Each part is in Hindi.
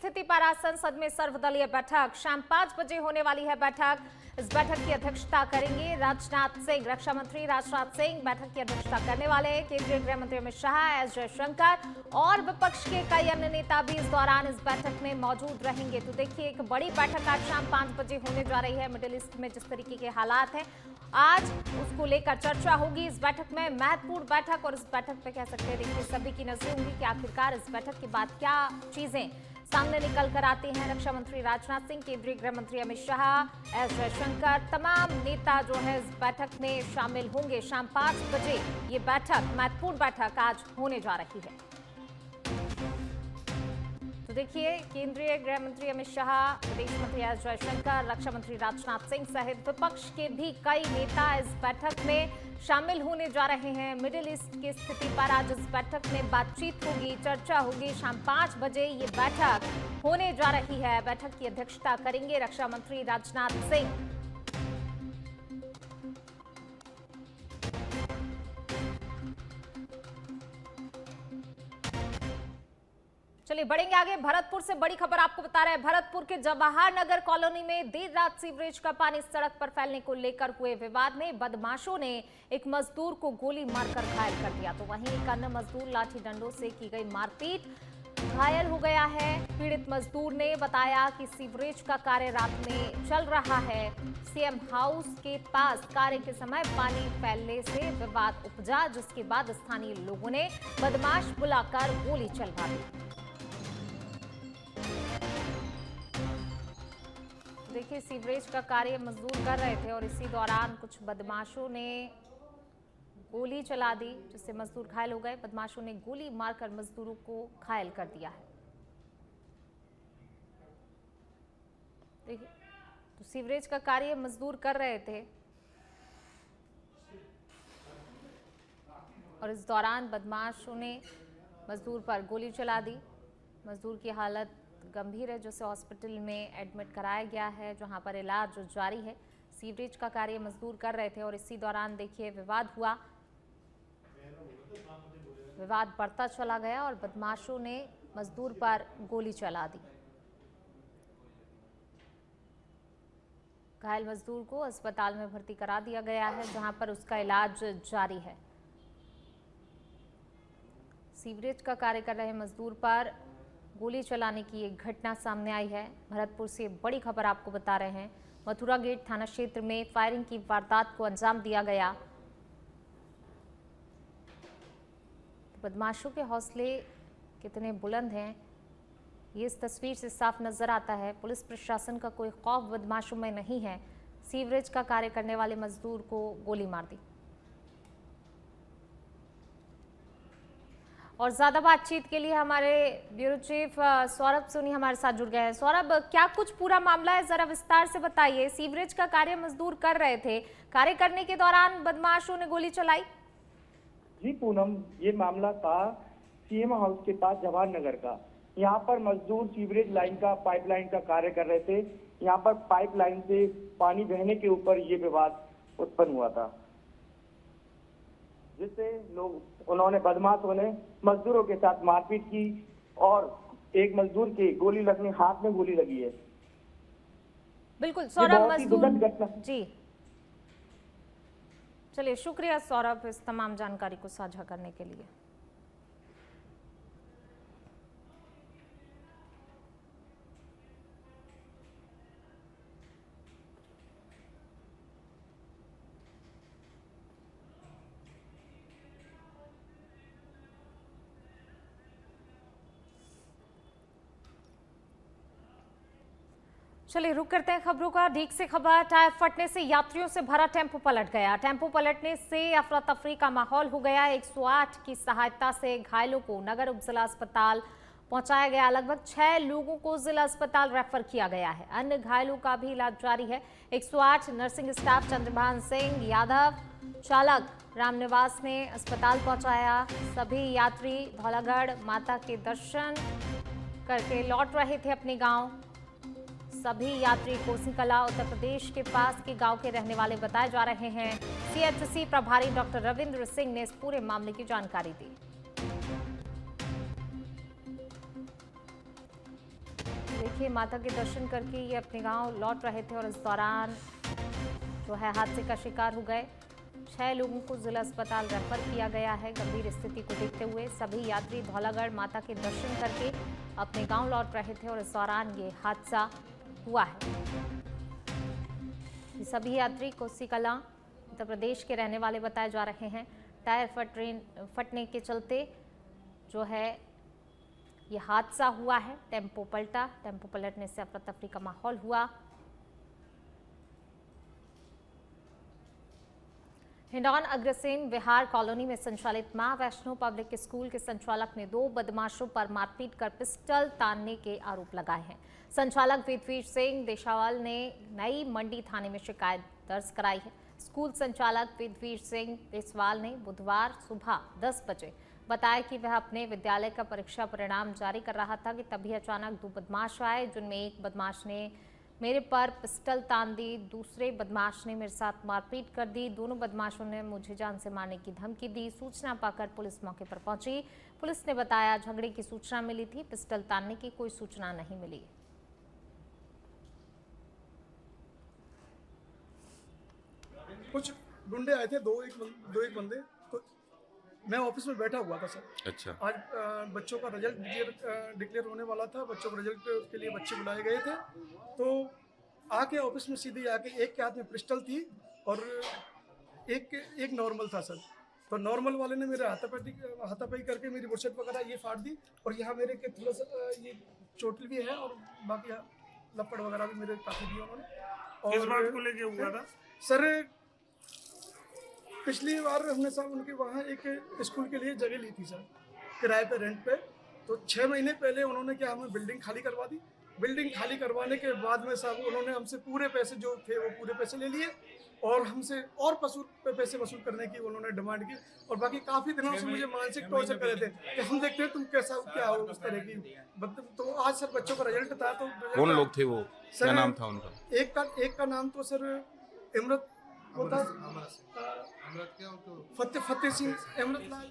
स्थिति पर आज संसद में सर्वदलीय बैठक। शाम 5 बजे होने वाली है बैठक। इस बैठक की अध्यक्षता करेंगे राजनाथ सिंह। रक्षा मंत्री राजनाथ सिंह बैठक की अध्यक्षता करने वाले हैं। केंद्रीय गृह मंत्री अमित शाह, एस जयशंकर और विपक्ष के कई अन्य नेता भी इस दौरान इस बैठक में मौजूद रहेंगे। तो देखिए, एक बड़ी बैठक आज शाम 5 बजे होने जा रही है। मिडिल ईस्ट में जिस तरीके के हालात हैं, आज उसको लेकर चर्चा होगी इस बैठक में। महत्वपूर्ण बैठक, और इस बैठक पे कह सकते हैं देखिए सभी की नजरें होंगी कि आखिरकार इस बैठक के बाद क्या चीजें सामने निकल कर आती हैं। रक्षा मंत्री राजनाथ सिंह, केंद्रीय गृह मंत्री अमित शाह, एस जयशंकर, तमाम नेता जो है इस बैठक में शामिल होंगे। शाम 5 बजे ये बैठक, महत्वपूर्ण बैठक आज होने जा रही है। तो देखिए, केंद्रीय गृह मंत्री अमित शाह, विदेश मंत्री एस जयशंकर, रक्षा मंत्री राजनाथ सिंह सहित विपक्ष के भी कई नेता इस बैठक में शामिल होने जा रहे हैं। मिडिल ईस्ट की स्थिति पर आज इस बैठक में बातचीत होगी, चर्चा होगी। शाम 5 बजे ये बैठक होने जा रही है। बैठक की अध्यक्षता करेंगे रक्षा मंत्री राजनाथ सिंह। चलिए बढ़ेंगे आगे। भरतपुर से बड़ी खबर आपको बता रहे हैं। भरतपुर के जवाहर नगर कॉलोनी में देर रात सीवरेज का पानी सड़क पर फैलने को लेकर हुए विवाद में बदमाशों ने एक मजदूर को गोली मारकर घायल कर दिया। तो वहीं एक अन्य मजदूर लाठी डंडों से की गई मारपीट घायल हो गया है। पीड़ित मजदूर ने बताया कि सीवरेज का कार्य रात में चल रहा है। सीएम हाउस के पास कार्य के समय पानी फैलने से विवाद उपजा, जिसके बाद स्थानीय लोगों ने बदमाश बुलाकर गोली चलवा दी। देखिए, सीवरेज का कार्य मजदूर कर रहे थे और इसी दौरान कुछ बदमाशों ने गोली चला दी, जिससे मजदूर घायल हो गए। बदमाशों ने गोली मारकर मजदूरों को घायल कर दिया है। देखिए, तो सीवरेज का कार्य मजदूर कर रहे थे और इस दौरान बदमाशों ने मजदूर पर गोली चला दी। मजदूर की हालत गंभीर है, जिसे हॉस्पिटल में एडमिट कराया गया है, जहां पर इलाज जारी है। सीवरेज का कार्य मजदूर कर रहे थे और इसी दौरान देखिए विवाद हुआ। विवाद बढ़ता चला गया और बदमाशों ने मजदूर पर गोली चला दी। घायल मजदूर को अस्पताल में भर्ती करा दिया गया है, जहां पर उसका इलाज जारी है। सीवरेज का कार्य कर रहे मजदूर पर गोली चलाने की एक घटना सामने आई है। भरतपुर से बड़ी खबर आपको बता रहे हैं। मथुरा गेट थाना क्षेत्र में फायरिंग की वारदात को अंजाम दिया गया। बदमाशों के हौसले कितने बुलंद हैं, ये इस तस्वीर से साफ नजर आता है। पुलिस प्रशासन का कोई खौफ बदमाशों में नहीं है। सीवरेज का कार्य करने वाले मजदूर को गोली मार दी। और ज्यादा बातचीत के लिए हमारे ब्यूरो चीफ सौरभ सोनी हमारे साथ जुड़ गए हैं। सौरभ, क्या कुछ पूरा मामला है, जरा विस्तार से बताइए। सीवरेज का कार्य मजदूर कर रहे थे, कार्य करने के दौरान बदमाशों ने गोली चलाई। जी पूनम, ये मामला था सीएम हाउस के पास जवाहर नगर का। यहाँ पर मजदूर सीवरेज लाइन का, पाइपलाइन का कार्य कर रहे थे। यहाँ पर पाइपलाइन से पानी बहने के ऊपर ये विवाद उत्पन्न हुआ था, जिससे उन्होंने बदमाशों ने मजदूरों के साथ मारपीट की और एक मजदूर के गोली लगने, हाथ में गोली लगी है। बिल्कुल सौरभ, मजदूर जी, चलिए शुक्रिया सौरभ इस तमाम जानकारी को साझा करने के लिए। चलिए रुक करते हैं खबरों का। ढीक से खबर, टायर फटने से यात्रियों से भरा टेम्पो पलट गया। टेम्पो पलटने से अफरा तफरी का माहौल हो गया। 108 की सहायता से घायलों को नगर उप जिला अस्पताल पहुंचाया गया। लगभग 6 लोगों को जिला अस्पताल रेफर किया गया है। अन्य घायलों का भी इलाज जारी है। 108 नर्सिंग स्टाफ चंद्रभान सिंह यादव, चालक रामनिवास ने अस्पताल पहुंचाया। सभी यात्री धौलागढ़ माता के दर्शन करके लौट रहे थे अपने गांव। सभी यात्री कोसीकला उत्तर प्रदेश के पास के गांव के रहने वाले बताए जा रहे हैं। सीएचसी प्रभारी डॉक्टर रविंद्र सिंह ने इस पूरे मामले की जानकारी दी। देखिए माता के दर्शन करके ये अपने गांव लौट रहे थे और इस दौरान जो है हादसे का शिकार हो गए। 6 लोगों को जिला अस्पताल रेफर किया गया है। गंभीर स्थिति को देखते हुए सभी यात्री धौलागढ़ माता के दर्शन करके अपने गांव लौट रहे थे और इस दौरान ये हादसा हुआ है। ये सभी यात्री कोसी कलां उत्तर प्रदेश के रहने वाले बताए जा रहे हैं। टायर फटने के चलते जो है ये हादसा हुआ है। टेम्पो पलटा, टेम्पो पलटने से अफरा तफरी का माहौल हुआ। हिंडौन अग्रसेन विहार कॉलोनी में संचालित मां वैष्णो पब्लिक स्कूल के संचालक ने 2 बदमाशों पर मारपीट कर पिस्टल तानने के आरोप लगाए हैं। संचालक वेदवीर सिंह देशावाल ने नई मंडी थाने में शिकायत दर्ज कराई है। स्कूल संचालक वेदवीर सिंह देशवाल ने बुधवार सुबह 10 बजे बताया कि वह अपने विद्यालय का परीक्षा परिणाम जारी कर रहा था कि तभी अचानक 2 बदमाश आए, जिनमें एक बदमाश ने मेरे पर पिस्टल तान दी, दूसरे बदमाश ने मेरे साथ मारपीट कर दी। दोनों बदमाशों ने मुझे जान से मारने की धमकी दी। सूचना पाकर पुलिस मौके पर पहुंची। पुलिस ने बताया झगड़े की सूचना मिली थी, पिस्टल तानने की कोई सूचना नहीं मिली। कुछ गुंडे आए थे, दो एक बंदे। तो मैं ऑफिस में बैठा हुआ था सर। अच्छा। आज बच्चों का रिजल्ट डिक्लेयर होने वाला था। बच्चों को रिजल्ट के लिए बच्चे बुलाए गए थे। तो आके ऑफिस में सीधे आके एक के हाथ में पिस्टल थी और एक नॉर्मल था सर। तो नॉर्मल वाले ने मेरे हाथापाई करके मेरी बुशर्ट वगैरह ये फाड़ दी और यहाँ मेरे के थोड़ा सा ये चोट भी है और बाकी लपड़ वगैरह भी मेरे काफी दिए उन्होंने। और किस बात को लेके हुआ था सर? पिछली बार हमने साहब उनके वहाँ एक स्कूल के लिए जगह ली थी सर, किराए पे, रेंट पे। तो 6 महीने पहले उन्होंने क्या हमें बिल्डिंग खाली करवा दी। बिल्डिंग खाली करवाने के बाद में साहब उन्होंने हमसे पूरे पैसे जो थे वो पूरे पैसे ले लिए और हमसे और पैसे वसूल करने की उन्होंने डिमांड की। और बाकी काफ़ी दिनों से मुझे मानसिक टॉर्चर कर रहे थे कि हम देखते हैं तुम क्या हो उस तरह की। तो आज सर बच्चों का रिजल्ट था। तो कौन लोग थे वो? सर, क्या नाम था उनका? एक का नाम तो सर इमरत होता, फतेह सिंह अमृत लाल।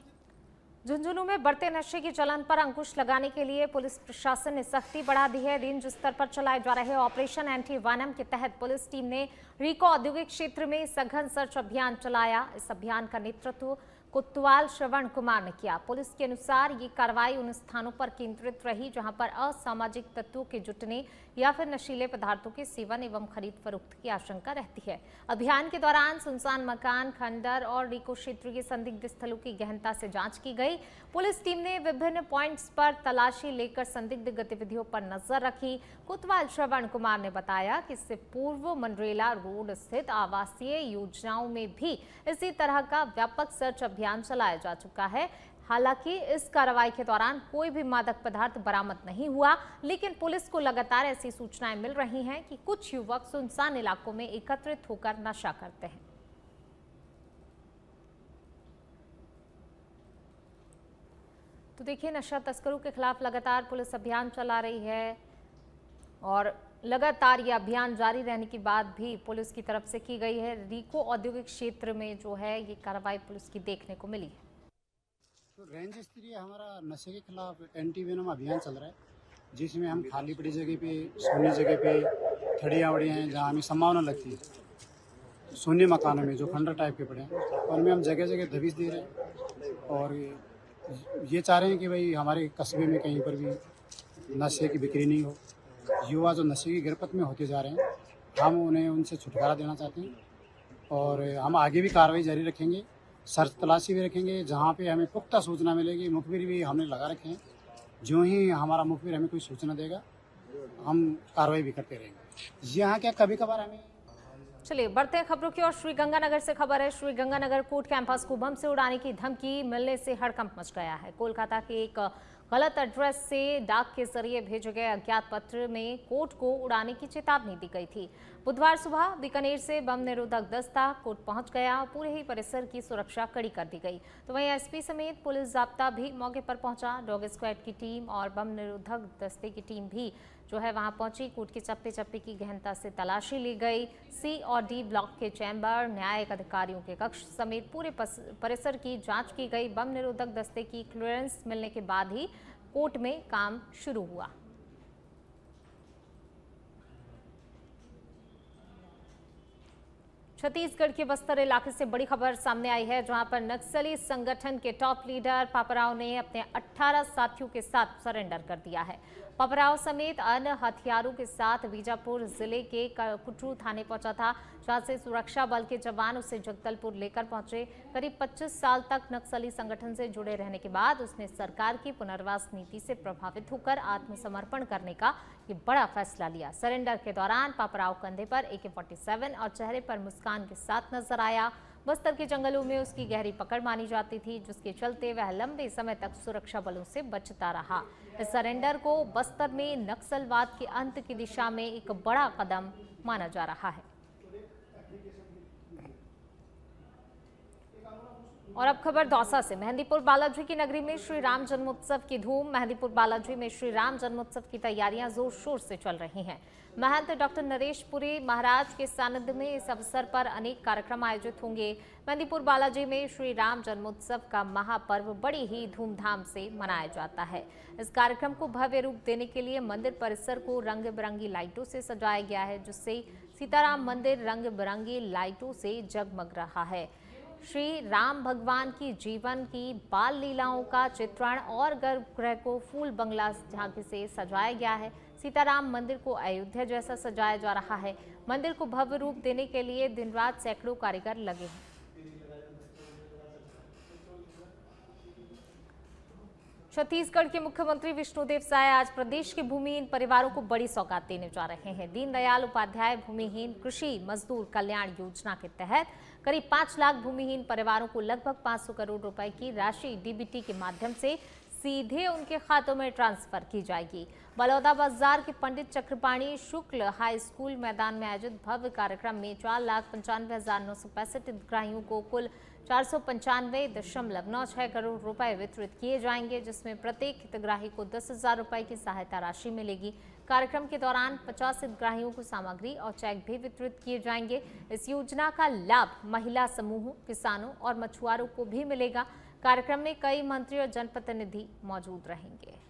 झुंझुनू में बढ़ते नशे की चलन पर अंकुश लगाने के लिए पुलिस प्रशासन ने सख्ती बढ़ा दी है। रेंज स्तर पर चलाए जा रहे ऑपरेशन एंटी वानम के तहत पुलिस टीम ने रीको औद्योगिक क्षेत्र में सघन सर्च अभियान चलाया। इस अभियान का नेतृत्व कोतवाल श्रवण कुमार ने किया। पुलिस के अनुसार ये कार्रवाई उन स्थानों पर केंद्रित रही जहां पर असामाजिक तत्वों के जुटने या फिर नशीले पदार्थों के सेवन एवं खरीद फरोख्त की आशंका रहती है। अभियान के दौरान सुनसान मकान, खंडर और रीको क्षेत्र के संदिग्ध स्थलों की गहनता से जांच की गई। पुलिस टीम ने विभिन्न पॉइंट्स पर तलाशी लेकर संदिग्ध गतिविधियों पर नजर रखी। कोतवाल श्रवण कुमार ने बताया कि इससे पूर्व मनरेला रोड स्थित आवासीय योजनाओं में भी इसी तरह का व्यापक सर्च अभियान चलाया जा चुका है। हालांकि इस कार्रवाई के दौरान कोई भी मादक पदार्थ बरामद नहीं हुआ, लेकिन पुलिस को लगातार ऐसी सूचनाएं मिल रही हैं कि कुछ युवक सुनसान इलाकों में एकत्रित होकर नशा करते हैं। तो देखिए, नशा तस्करों के खिलाफ लगातार पुलिस अभियान चला रही है और लगातार ये अभियान जारी रहने के बाद भी पुलिस की तरफ से की गई है। रीको औद्योगिक क्षेत्र में जो है ये कार्रवाई पुलिस की देखने को मिली है। तो रेंज स्तरीय हमारा नशे के खिलाफ एंटी वेनम अभियान चल रहा है, जिसमें हम खाली पड़ी जगह पे, सोनी जगह पे, थड़ियाँ वड़ियाँ हैं जहाँ हमें संभावना लगती है, शून्य मकानों में जो खंडर टाइप के पड़े हैं, उनमें हम जगह जगह दबिश दे रहे हैं और ये चाह रहे हैं कि भाई हमारे कस्बे में कहीं पर भी नशे की बिक्री नहीं हो। युवा जो नशे की गिरफ्त में होते जा रहे हैं, हम उन्हें उनसे छुटकारा देना चाहते हैं और हम आगे भी कार्रवाई जारी रखेंगे, सर्च तलाशी भी रखेंगे। जहाँ पे हमें पुख्ता सूचना मिलेगी, मुखबिर भी हमने लगा रखे हैं, जो ही हमारा मुखबिर हमें कोई सूचना देगा हम कार्रवाई भी करते रहेंगे। यहाँ क्या कभी कभार हमें। चलिए बढ़ते हैं खबरों की ओर। श्रीगंगानगर से खबर है। श्रीगंगानगर कोर्ट कैंपस को बम से उड़ाने की धमकी मिलने से हड़कंप मच गया है। कोलकाता के एक गलत एड्रेस से डाक के जरिए भेजे गए अज्ञात पत्र में कोर्ट को उड़ाने की चेतावनी दी गई थी। बुधवार सुबह बीकानेर से बम निरोधक दस्ता कोर्ट पहुंच गया। पूरे ही परिसर की सुरक्षा कड़ी कर दी गई। तो वहीं एसपी समेत पुलिस जाब्ता भी मौके पर पहुंचा। डॉग स्क्वाड की टीम और बम निरोधक दस्ते की टीम भी जो है वहां पहुंची। कोर्ट के चप्पे चप्पे की गहनता से तलाशी ली गई। सी और डी ब्लॉक के चैम्बर, न्यायिक अधिकारियों के कक्ष समेत पूरे परिसर की जांच की गई। बम निरोधक दस्ते की क्लियरेंस मिलने के बाद ही कोर्ट में काम शुरू हुआ। छत्तीसगढ़ के बस्तर इलाके से बड़ी खबर सामने आई है, जहां पर नक्सली संगठन के टॉप लीडर पापराव ने अपने 18 साथियों के साथ सरेंडर कर दिया है। पापराव समेत अन्य हथियारों के साथ बीजापुर जिले के कुटरू थाने पहुंचा था, जहां से सुरक्षा बल के जवान उसे जगदलपुर लेकर पहुंचे। करीब 25 साल तक नक्सली संगठन से जुड़े रहने के बाद उसने सरकार की पुनर्वास नीति से प्रभावित होकर आत्मसमर्पण करने का ये बड़ा फैसला लिया। सरेंडर के दौरान पापराव कंधे पर AK-47 और चेहरे पर मुस्कान के साथ नजर आया। बस्तर के जंगलों में उसकी गहरी पकड़ मानी जाती थी, जिसके चलते वह लंबे समय तक सुरक्षा बलों से बचता रहा। इस सरेंडर को बस्तर में नक्सलवाद के अंत की दिशा में एक बड़ा कदम माना जा रहा है। और अब खबर दौसा से। मेहंदीपुर बालाजी की नगरी में श्री राम जन्मोत्सव की धूम। मेहंदीपुर बालाजी में श्री राम जन्मोत्सव की तैयारियां जोर शोर से चल रही हैं। महंत डॉक्टर नरेश पुरी महाराज के सानिध्य में इस अवसर पर अनेक कार्यक्रम आयोजित होंगे। मेहंदीपुर बालाजी में श्री राम जन्मोत्सव का महापर्व बड़ी ही धूमधाम से मनाया जाता है। इस कार्यक्रम को भव्य रूप देने के लिए मंदिर परिसर को रंग बिरंगी लाइटों से सजाया गया है, जिससे सीताराम मंदिर रंग बिरंगी लाइटों से जगमग रहा है। श्री राम भगवान की जीवन की बाल लीलाओं का चित्रण और गर्भगृह को फूल बंगला झांकी से सजाया गया है। सीताराम मंदिर को अयोध्या जैसा सजाया जा रहा है। मंदिर को भव्य रूप देने के लिए दिन रात सैकड़ों कारीगर लगे हैं। छत्तीसगढ़ के मुख्यमंत्री विष्णुदेव साय आज प्रदेश के भूमिहीन परिवारों को बड़ी सौगात देने जा रहे हैं। दीनदयाल उपाध्याय भूमिहीन कृषि मजदूर कल्याण योजना के तहत करीब 5 लाख भूमिहीन परिवारों को लगभग 500 करोड़ रुपए की राशि डीबीटी के माध्यम से सीधे उनके खातों में ट्रांसफर की जाएगी। बलौदा बाजार के पंडित चक्रपाणी शुक्ल हाई स्कूल मैदान में आयोजित भव्य कार्यक्रम में 4,95,965 हितग्राहियों को कुल 495.96 करोड़ रुपए वितरित किए जाएंगे, जिसमें प्रत्येक हितग्राही को 10,000 रुपए की सहायता राशि मिलेगी। कार्यक्रम के दौरान 50 हितग्राहियों को सामग्री और चेक भी वितरित किए जाएंगे। इस योजना का लाभ महिला समूहों, किसानों और मछुआरों को भी मिलेगा। कार्यक्रम में कई मंत्री और जनप्रतिनिधि मौजूद रहेंगे।